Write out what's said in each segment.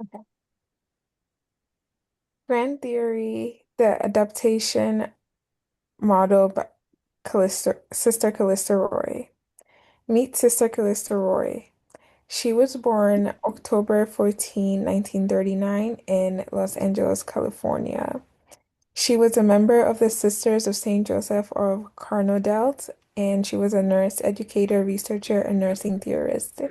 Okay. Grand Theory, the adaptation model by Sister Callista Roy. Meet Sister Callista Roy. She was born October 14, 1939 in Los Angeles, California. She was a member of the Sisters of St. Joseph of Carnodelt, and she was a nurse, educator, researcher, and nursing theorist.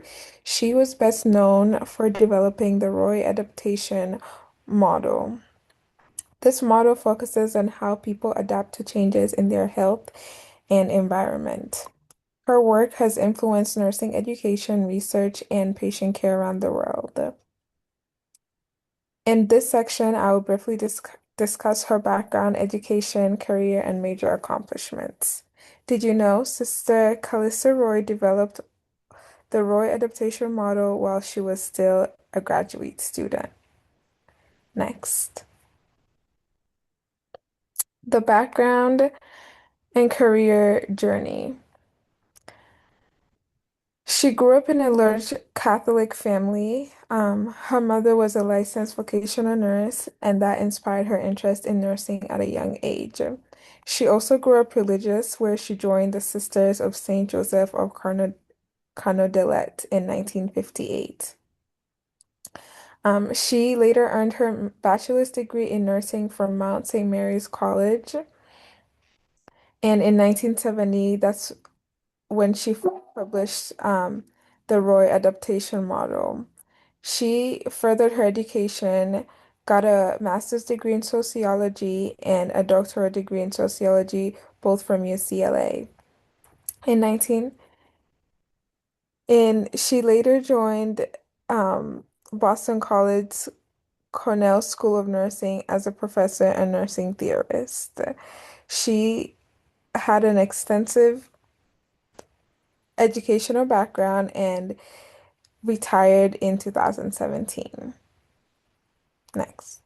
She was best known for developing the Roy adaptation model. This model focuses on how people adapt to changes in their health and environment. Her work has influenced nursing education, research, and patient care around the world. In this section, I will briefly discuss her background, education, career, and major accomplishments. Did you know Sister Callista Roy developed the Roy adaptation model while she was still a graduate student? Next. The background and career journey. She grew up in a large Catholic family. Her mother was a licensed vocational nurse, and that inspired her interest in nursing at a young age. She also grew up religious, where she joined the Sisters of St. Joseph of Carnodelet in 1958. She later earned her bachelor's degree in nursing from Mount St. Mary's College, and in 1970, that's when she published the Roy adaptation model. She furthered her education, got a master's degree in sociology and a doctoral degree in sociology, both from UCLA. In 19, and she later joined Boston College Cornell School of Nursing as a professor and nursing theorist. She had an extensive educational background and retired in 2017. Next.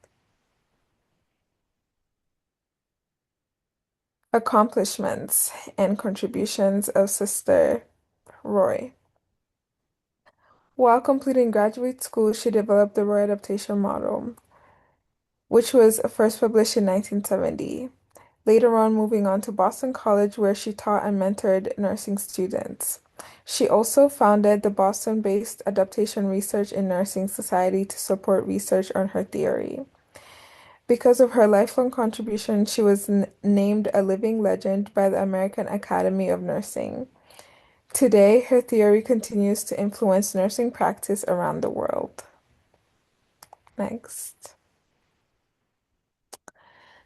Accomplishments and contributions of Sister Roy. While completing graduate school, she developed the Roy adaptation model, which was first published in 1970. Later on, moving on to Boston College, where she taught and mentored nursing students. She also founded the Boston-based Adaptation Research in Nursing Society to support research on her theory. Because of her lifelong contribution, she was named a living legend by the American Academy of Nursing. Today, her theory continues to influence nursing practice around the world. Next.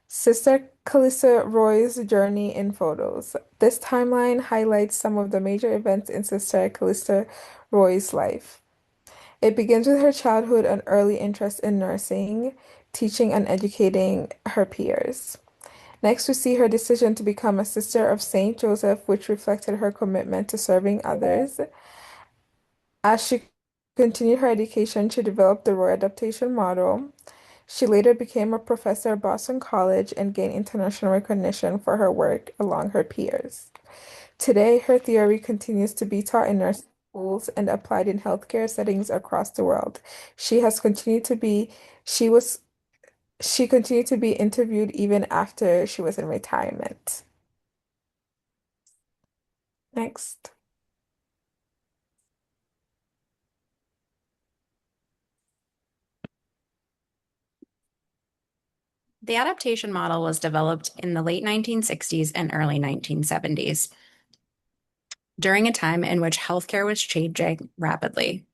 Sister Calissa Roy's journey in photos. This timeline highlights some of the major events in Sister Calista Roy's life. It begins with her childhood and early interest in nursing, teaching and educating her peers. Next, we see her decision to become a Sister of Saint Joseph, which reflected her commitment to serving others. As she continued her education, she developed the Roy adaptation model. She later became a professor at Boston College and gained international recognition for her work along her peers. Today, her theory continues to be taught in nursing schools and applied in healthcare settings across the world. She has continued to be, she was, she continued to be interviewed even after she was in retirement. Next. The adaptation model was developed in the late 1960s and early 1970s, during a time in which healthcare was changing rapidly.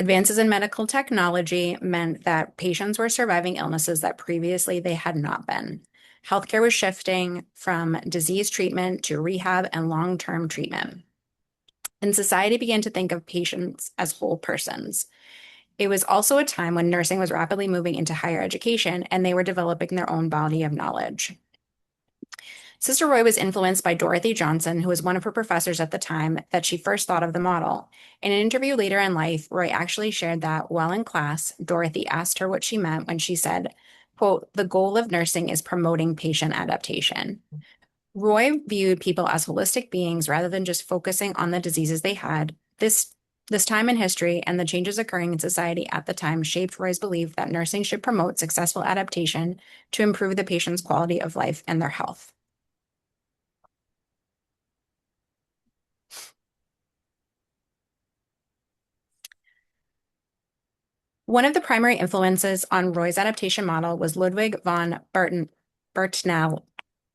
Advances in medical technology meant that patients were surviving illnesses that previously they had not been. Healthcare was shifting from disease treatment to rehab and long-term treatment. And society began to think of patients as whole persons. It was also a time when nursing was rapidly moving into higher education and they were developing their own body of knowledge. Sister Roy was influenced by Dorothy Johnson, who was one of her professors at the time that she first thought of the model. In an interview later in life, Roy actually shared that while in class, Dorothy asked her what she meant when she said, quote, "The goal of nursing is promoting patient adaptation." Roy viewed people as holistic beings rather than just focusing on the diseases they had. This This time in history and the changes occurring in society at the time shaped Roy's belief that nursing should promote successful adaptation to improve the patient's quality of life and their health. One of the primary influences on Roy's adaptation model was Ludwig von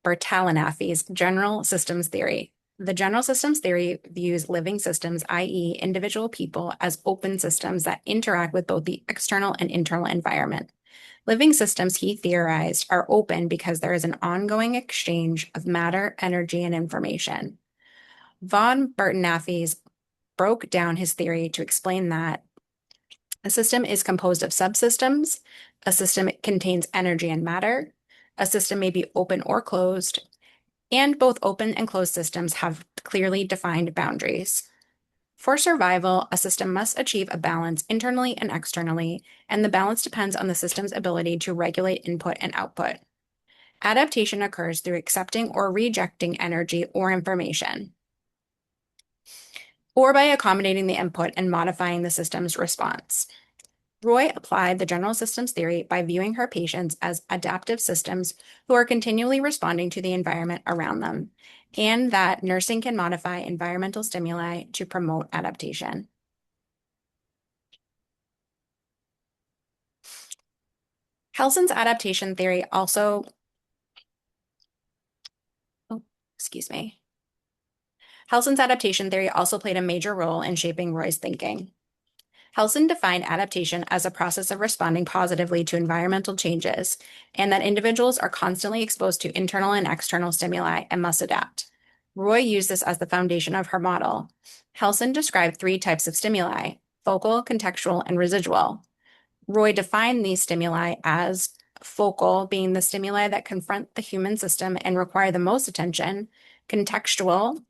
Bertalanffy's general systems theory. The general systems theory views living systems, i.e., individual people, as open systems that interact with both the external and internal environment. Living systems, he theorized, are open because there is an ongoing exchange of matter, energy, and information. Von Bertalanffy broke down his theory to explain that a system is composed of subsystems. A system contains energy and matter. A system may be open or closed, and both open and closed systems have clearly defined boundaries. For survival, a system must achieve a balance internally and externally, and the balance depends on the system's ability to regulate input and output. Adaptation occurs through accepting or rejecting energy or information, or by accommodating the input and modifying the system's response. Roy applied the general systems theory by viewing her patients as adaptive systems who are continually responding to the environment around them, and that nursing can modify environmental stimuli to promote adaptation. Helson's adaptation theory also, Helson's adaptation theory also played a major role in shaping Roy's thinking. Helson defined adaptation as a process of responding positively to environmental changes, and that individuals are constantly exposed to internal and external stimuli and must adapt. Roy used this as the foundation of her model. Helson described three types of stimuli: focal, contextual, and residual. Roy defined these stimuli as focal being the stimuli that confront the human system and require the most attention, contextual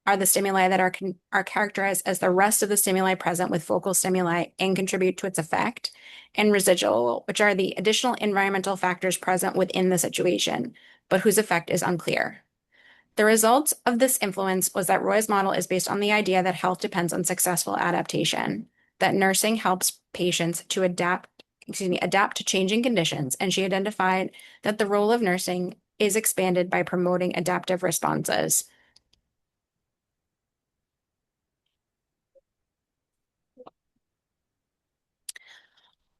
are the stimuli that are characterized as the rest of the stimuli present with focal stimuli and contribute to its effect, and residual, which are the additional environmental factors present within the situation, but whose effect is unclear. The result of this influence was that Roy's model is based on the idea that health depends on successful adaptation, that nursing helps patients to adapt to changing conditions, and she identified that the role of nursing is expanded by promoting adaptive responses.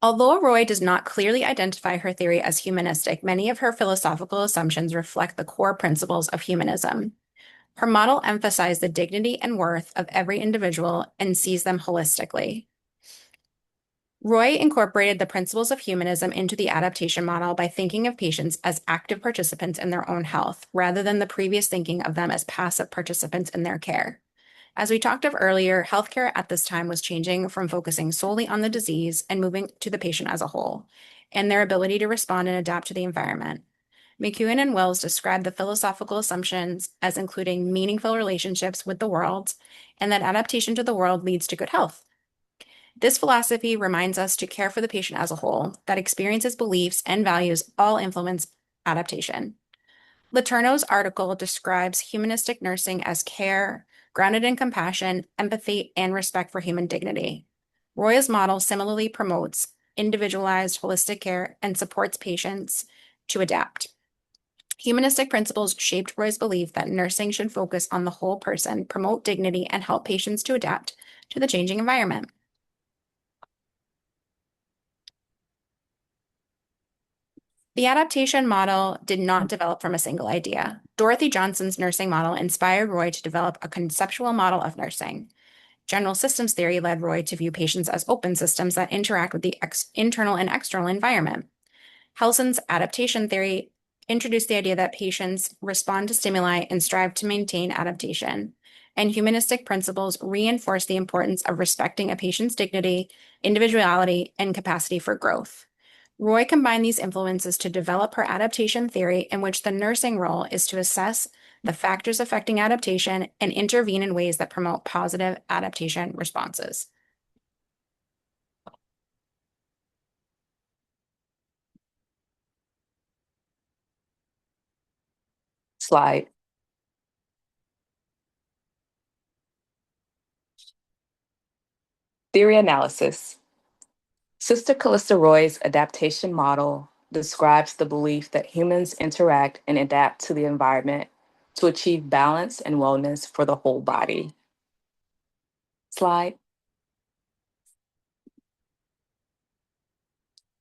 Although Roy does not clearly identify her theory as humanistic, many of her philosophical assumptions reflect the core principles of humanism. Her model emphasized the dignity and worth of every individual and sees them holistically. Roy incorporated the principles of humanism into the adaptation model by thinking of patients as active participants in their own health, rather than the previous thinking of them as passive participants in their care. As we talked of earlier, healthcare at this time was changing from focusing solely on the disease and moving to the patient as a whole, and their ability to respond and adapt to the environment. McEwen and Wells described the philosophical assumptions as including meaningful relationships with the world, and that adaptation to the world leads to good health. This philosophy reminds us to care for the patient as a whole, that experiences, beliefs, and values all influence adaptation. Letourneau's article describes humanistic nursing as care grounded in compassion, empathy, and respect for human dignity. Roy's model similarly promotes individualized holistic care and supports patients to adapt. Humanistic principles shaped Roy's belief that nursing should focus on the whole person, promote dignity, and help patients to adapt to the changing environment. The adaptation model did not develop from a single idea. Dorothy Johnson's nursing model inspired Roy to develop a conceptual model of nursing. General systems theory led Roy to view patients as open systems that interact with the internal and external environment. Helson's adaptation theory introduced the idea that patients respond to stimuli and strive to maintain adaptation. And humanistic principles reinforce the importance of respecting a patient's dignity, individuality, and capacity for growth. Roy combined these influences to develop her adaptation theory, in which the nursing role is to assess the factors affecting adaptation and intervene in ways that promote positive adaptation responses. Slide. Theory analysis. Sister Callista Roy's adaptation model describes the belief that humans interact and adapt to the environment to achieve balance and wellness for the whole body. Slide.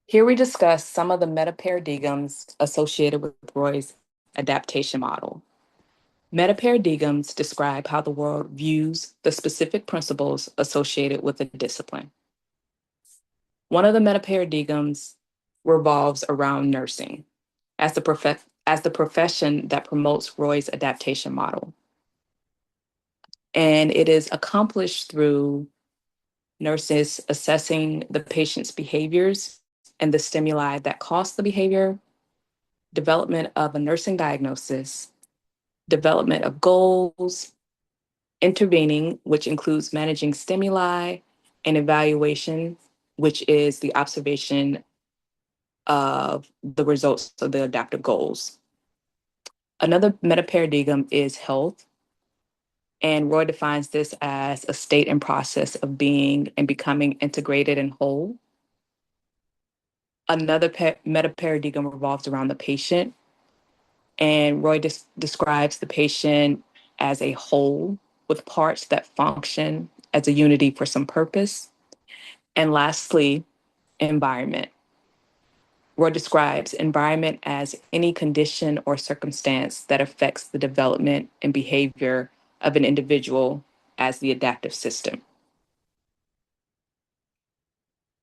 Here we discuss some of the metaparadigms associated with Roy's adaptation model. Metaparadigms describe how the world views the specific principles associated with a discipline. One of the metaparadigms revolves around nursing as the profession that promotes Roy's adaptation model. And it is accomplished through nurses assessing the patient's behaviors and the stimuli that cause the behavior, development of a nursing diagnosis, development of goals, intervening, which includes managing stimuli, and evaluation, which is the observation of the results of the adaptive goals. Another metaparadigm is health, and Roy defines this as a state and process of being and becoming integrated and whole. Another metaparadigm revolves around the patient, and Roy describes the patient as a whole with parts that function as a unity for some purpose. And lastly, environment. Roy describes environment as any condition or circumstance that affects the development and behavior of an individual as the adaptive system.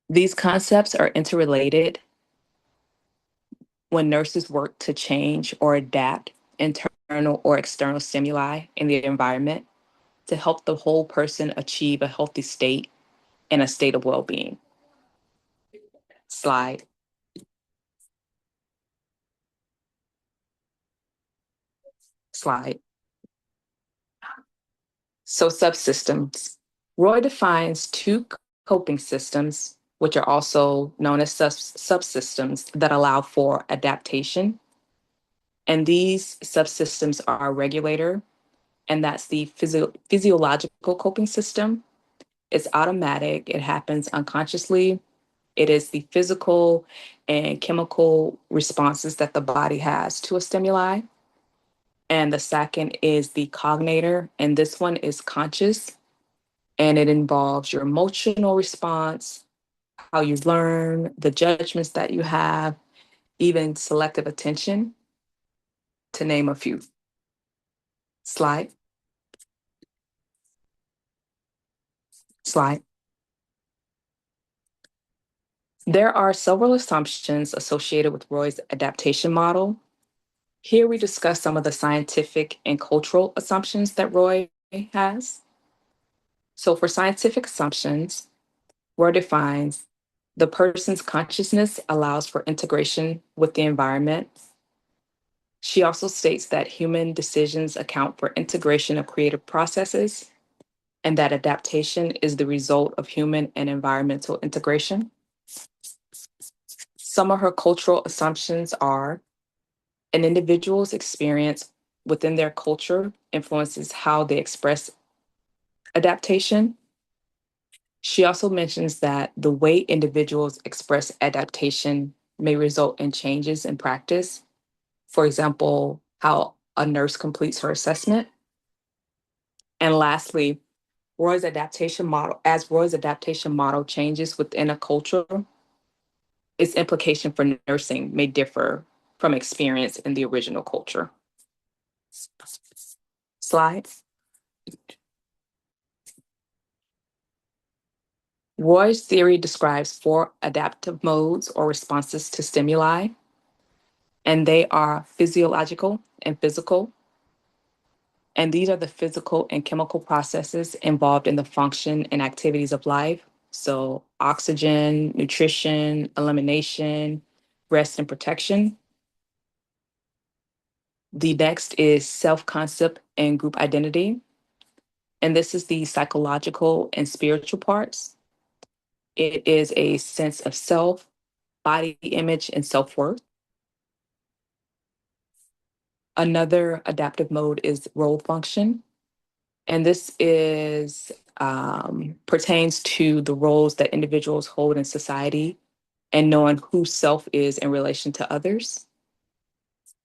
These concepts are interrelated when nurses work to change or adapt internal or external stimuli in the environment to help the whole person achieve a healthy state and a state of well-being. Slide. Slide. So subsystems. Roy defines two coping systems, which are also known as subsystems that allow for adaptation. And these subsystems are a regulator, and that's the physiological coping system. It's automatic, it happens unconsciously. It is the physical and chemical responses that the body has to a stimuli. And the second is the cognator, and this one is conscious, and it involves your emotional response, how you learn, the judgments that you have, even selective attention, to name a few. Slide. Slide. There are several assumptions associated with Roy's adaptation model. Here we discuss some of the scientific and cultural assumptions that Roy has. So for scientific assumptions, Roy defines the person's consciousness allows for integration with the environment. She also states that human decisions account for integration of creative processes and that adaptation is the result of human and environmental integration. Some of her cultural assumptions are an individual's experience within their culture influences how they express adaptation. She also mentions that the way individuals express adaptation may result in changes in practice. For example, how a nurse completes her assessment. And lastly, Roy's adaptation model changes within a culture, its implication for nursing may differ from experience in the original culture. Slides. Roy's theory describes four adaptive modes or responses to stimuli, and they are physiological and physical. And these are the physical and chemical processes involved in the function and activities of life. So, oxygen, nutrition, elimination, rest, and protection. The next is self concept and group identity. And this is the psychological and spiritual parts. It is a sense of self, body image, and self worth. Another adaptive mode is role function. And this is pertains to the roles that individuals hold in society and knowing who self is in relation to others.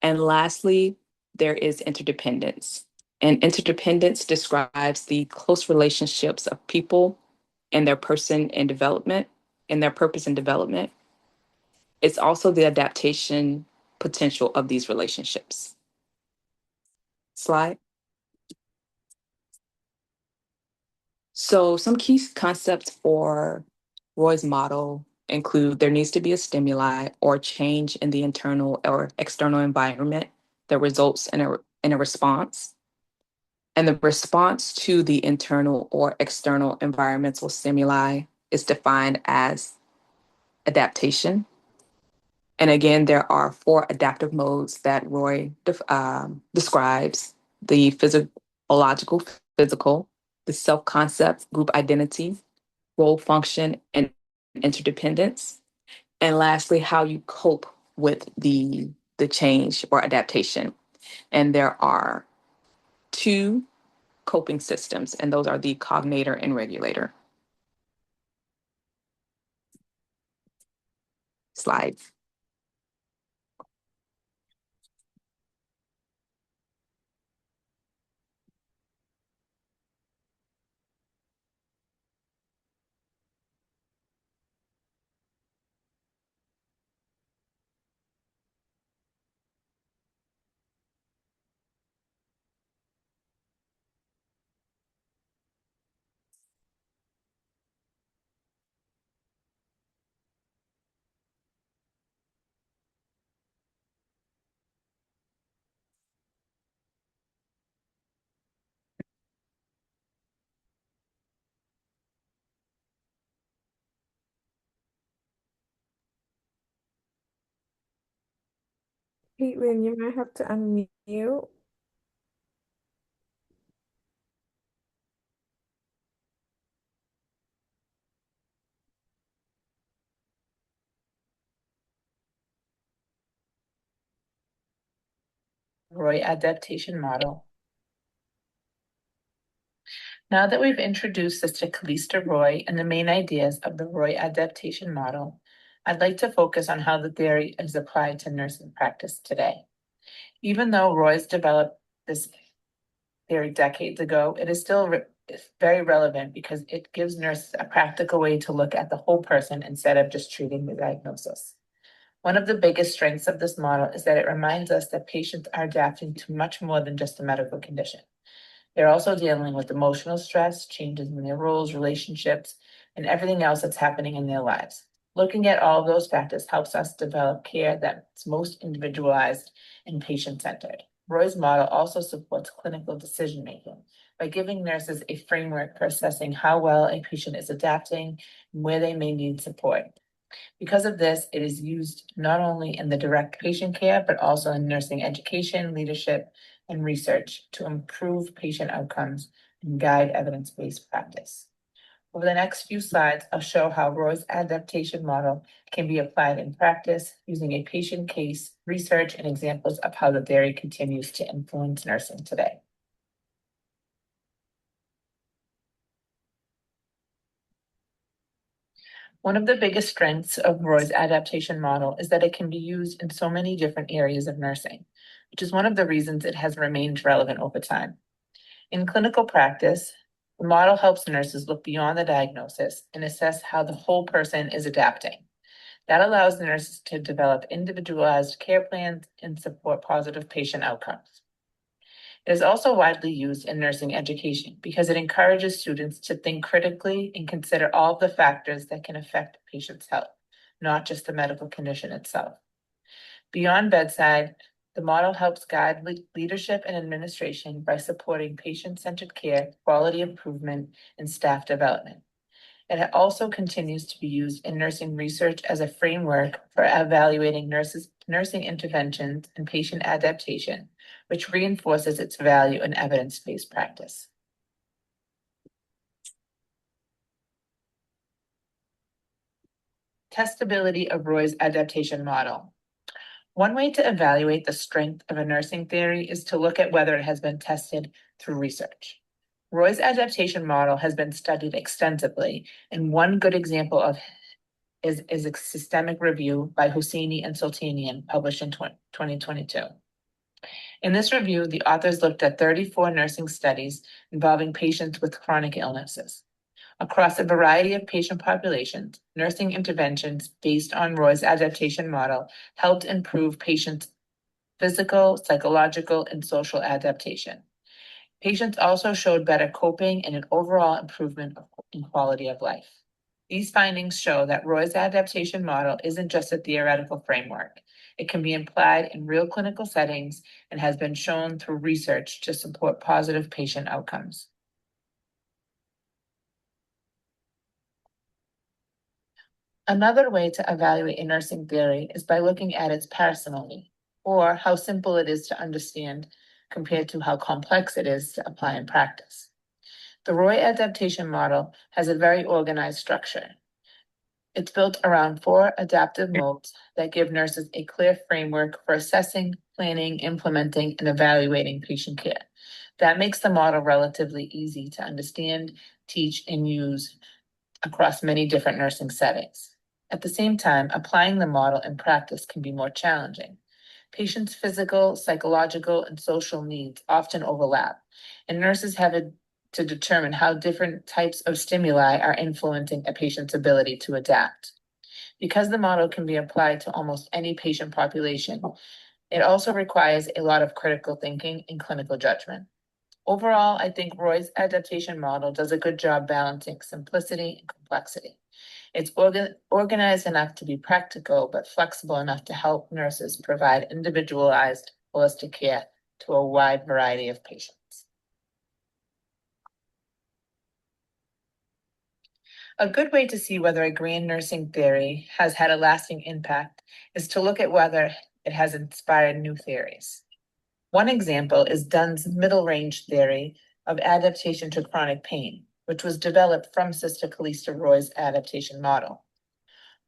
And lastly, there is interdependence. And interdependence describes the close relationships of people and their person and development, and their purpose and development. It's also the adaptation potential of these relationships. Slide. So, some key concepts for Roy's model include there needs to be a stimuli or change in the internal or external environment that results in a response. And the response to the internal or external environmental stimuli is defined as adaptation. And again, there are four adaptive modes that Roy describes: the physiological, physical, the self concept, group identity, role function, and interdependence. And lastly, how you cope with the change or adaptation. And there are two coping systems, and those are the cognator and regulator. Slide. Caitlin, you might have to unmute. Roy adaptation model. Now that we've introduced Sister Calista Roy and the main ideas of the Roy adaptation model, I'd like to focus on how the theory is applied to nursing practice today. Even though Roy's developed this theory decades ago, it is still very relevant because it gives nurses a practical way to look at the whole person instead of just treating the diagnosis. One of the biggest strengths of this model is that it reminds us that patients are adapting to much more than just a medical condition. They're also dealing with emotional stress, changes in their roles, relationships, and everything else that's happening in their lives. Looking at all of those factors helps us develop care that's most individualized and patient-centered. Roy's model also supports clinical decision-making by giving nurses a framework for assessing how well a patient is adapting and where they may need support. Because of this, it is used not only in the direct patient care, but also in nursing education, leadership, and research to improve patient outcomes and guide evidence-based practice. Over the next few slides, I'll show how Roy's adaptation model can be applied in practice using a patient case, research, and examples of how the theory continues to influence nursing today. One of the biggest strengths of Roy's adaptation model is that it can be used in so many different areas of nursing, which is one of the reasons it has remained relevant over time. In clinical practice, the model helps nurses look beyond the diagnosis and assess how the whole person is adapting. That allows nurses to develop individualized care plans and support positive patient outcomes. It is also widely used in nursing education because it encourages students to think critically and consider all of the factors that can affect a patient's health, not just the medical condition itself. Beyond bedside, the model helps guide leadership and administration by supporting patient-centered care, quality improvement, and staff development. It also continues to be used in nursing research as a framework for evaluating nursing interventions and patient adaptation, which reinforces its value in evidence-based practice. Testability of Roy's adaptation model. One way to evaluate the strength of a nursing theory is to look at whether it has been tested through research. Roy's adaptation model has been studied extensively, and one good example is a systemic review by Husseini and Sultanian, published in 2022. In this review, the authors looked at 34 nursing studies involving patients with chronic illnesses. Across a variety of patient populations, nursing interventions based on Roy's adaptation model helped improve patients' physical, psychological, and social adaptation. Patients also showed better coping and an overall improvement in quality of life. These findings show that Roy's adaptation model isn't just a theoretical framework. It can be applied in real clinical settings and has been shown through research to support positive patient outcomes. Another way to evaluate a nursing theory is by looking at its parsimony, or how simple it is to understand compared to how complex it is to apply in practice. The Roy adaptation model has a very organized structure. It's built around 4 adaptive modes that give nurses a clear framework for assessing, planning, implementing, and evaluating patient care. That makes the model relatively easy to understand, teach, and use across many different nursing settings. At the same time, applying the model in practice can be more challenging. Patients' physical, psychological, and social needs often overlap, and nurses have to determine how different types of stimuli are influencing a patient's ability to adapt. Because the model can be applied to almost any patient population, it also requires a lot of critical thinking and clinical judgment. Overall, I think Roy's adaptation model does a good job balancing simplicity and complexity. It's organized enough to be practical, but flexible enough to help nurses provide individualized, holistic care to a wide variety of patients. A good way to see whether a grand nursing theory has had a lasting impact is to look at whether it has inspired new theories. One example is Dunn's middle range theory of adaptation to chronic pain, which was developed from Sister Calista Roy's adaptation model.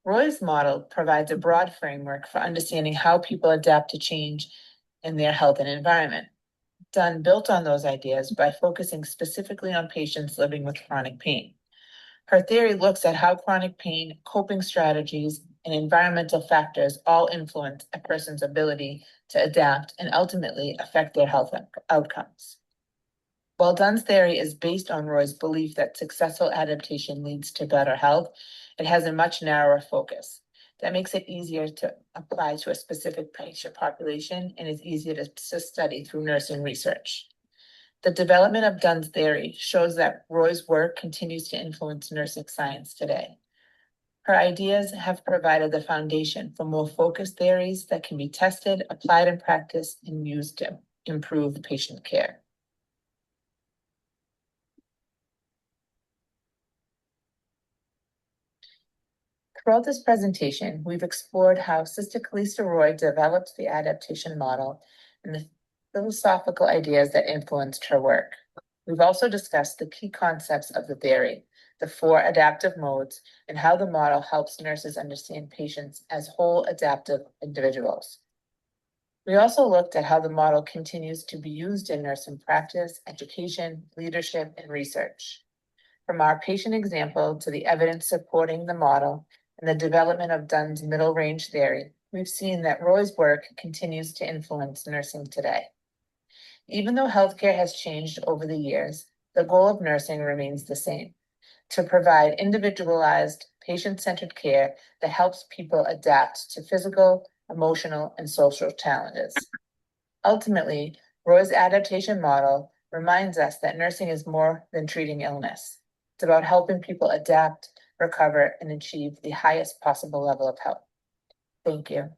Roy's model provides a broad framework for understanding how people adapt to change in their health and environment. Dunn built on those ideas by focusing specifically on patients living with chronic pain. Her theory looks at how chronic pain, coping strategies, and environmental factors all influence a person's ability to adapt and ultimately affect their health outcomes. While Dunn's theory is based on Roy's belief that successful adaptation leads to better health, it has a much narrower focus. That makes it easier to apply to a specific patient population and is easier to study through nursing research. The development of Dunn's theory shows that Roy's work continues to influence nursing science today. Her ideas have provided the foundation for more focused theories that can be tested, applied in practice, and used to improve patient care. Throughout this presentation, we've explored how Sister Calista Roy developed the adaptation model and the philosophical ideas that influenced her work. We've also discussed the key concepts of the theory, the 4 adaptive modes, and how the model helps nurses understand patients as whole adaptive individuals. We also looked at how the model continues to be used in nursing practice, education, leadership, and research. From our patient example to the evidence supporting the model and the development of Dunn's middle range theory, we've seen that Roy's work continues to influence nursing today. Even though healthcare has changed over the years, the goal of nursing remains the same: to provide individualized, patient-centered care that helps people adapt to physical, emotional, and social challenges. Ultimately, Roy's adaptation model reminds us that nursing is more than treating illness. It's about helping people adapt, recover, and achieve the highest possible level of health. Thank you.